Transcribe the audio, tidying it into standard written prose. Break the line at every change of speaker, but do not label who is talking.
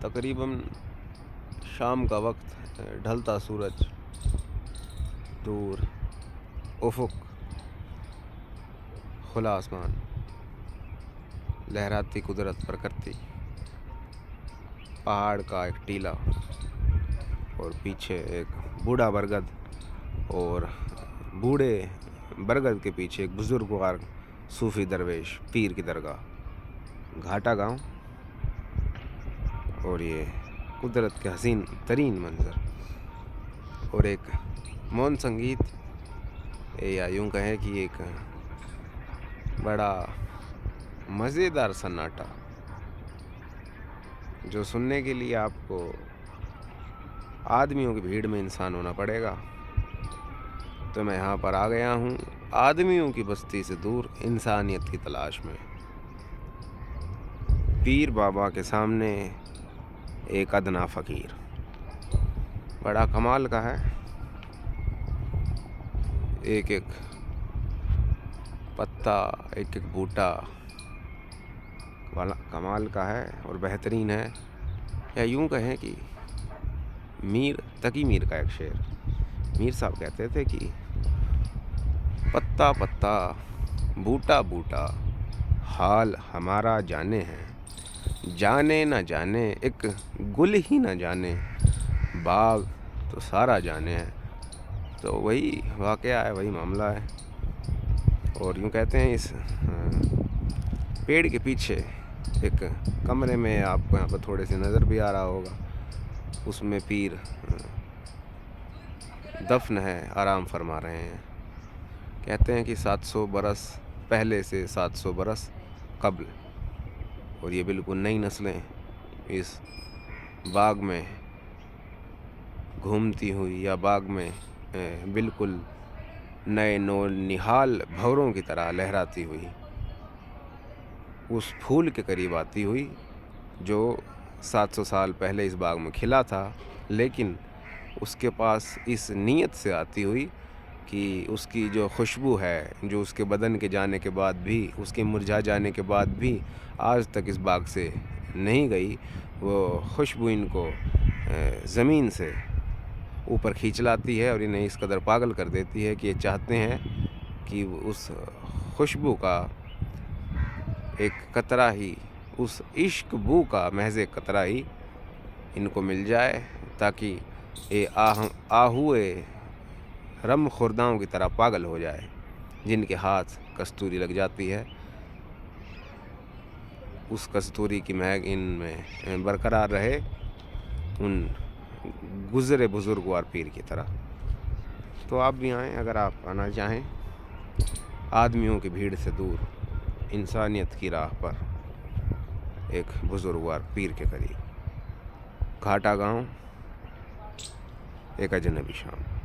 तकरीबन शाम का वक्त, ढलता सूरज, दूर उफ़ुक़, खुला आसमान, लहराती कुदरत प्रकृति, पहाड़ का एक टीला और पीछे एक बूढ़ा बरगद, और बूढ़े बरगद के पीछे एक बुजुर्गवार सूफ़ी दरवेश पीर की दरगाह। घाटा गाँव और ये कुदरत के हसीन तरीन मंज़र, और एक मौन संगीत, या यूँ कहें कि एक बड़ा मज़ेदार सन्नाटा, जो सुनने के लिए आपको आदमियों की भीड़ में इंसान होना पड़ेगा। तो मैं यहाँ पर आ गया हूँ आदमियों की बस्ती से दूर, इंसानियत की तलाश में। पीर बाबा के सामने एक अदना फ़कीर, बड़ा कमाल का है। एक एक पत्ता, एक एक बूटा वाला कमाल का है और बेहतरीन है। या यूँ कहें कि मीर तकी मीर का एक शेर, मीर साहब कहते थे कि पत्ता पत्ता, बूटा बूटा, हाल हमारा जाने हैं, जाने न जाने एक गुल ही न जाने, बाग तो सारा जाने हैं। तो वही वाक़या है, वही मामला है। और यूँ कहते हैं इस पेड़ के पीछे एक कमरे में, आपको यहाँ पर थोड़े से नज़र भी आ रहा होगा, उसमें पीर दफन है, आराम फरमा रहे हैं। कहते हैं कि 700 बरस पहले से 700 बरस कब्ल, और ये बिल्कुल नई नस्लें इस बाग में घूमती हुई, या बाग में बिल्कुल नए निहाल भंवरों की तरह लहराती हुई उस फूल के करीब आती हुई जो 700 साल पहले इस बाग में खिला था, लेकिन उसके पास इस नीयत से आती हुई कि उसकी जो खुशबू है, जो उसके बदन के जाने के बाद भी, उसके मुरझा जाने के बाद भी आज तक इस बाग से नहीं गई, वो खुशबू इनको ज़मीन से ऊपर खींच लाती है और इन्हें इस कदर पागल कर देती है कि ये चाहते हैं कि उस खुशबू का एक कतरा ही, उस इश्क बू का महज़ एक कतरा ही इनको मिल जाए, ताकि ये आहुए रम खुर्दाओं की तरह पागल हो जाए, जिनके हाथ कस्तूरी लग जाती है। उस कस्तूरी की महक इनमें बरकरार रहे, उन गुज़रे बुज़ुर्गवार पीर की तरह। तो आप भी आएँ, अगर आप आना चाहें, आदमियों की भीड़ से दूर, इंसानियत की राह पर, एक बुज़ुर्गवार पीर के करीब। घाटा गाँव, एक अजनबी शाम।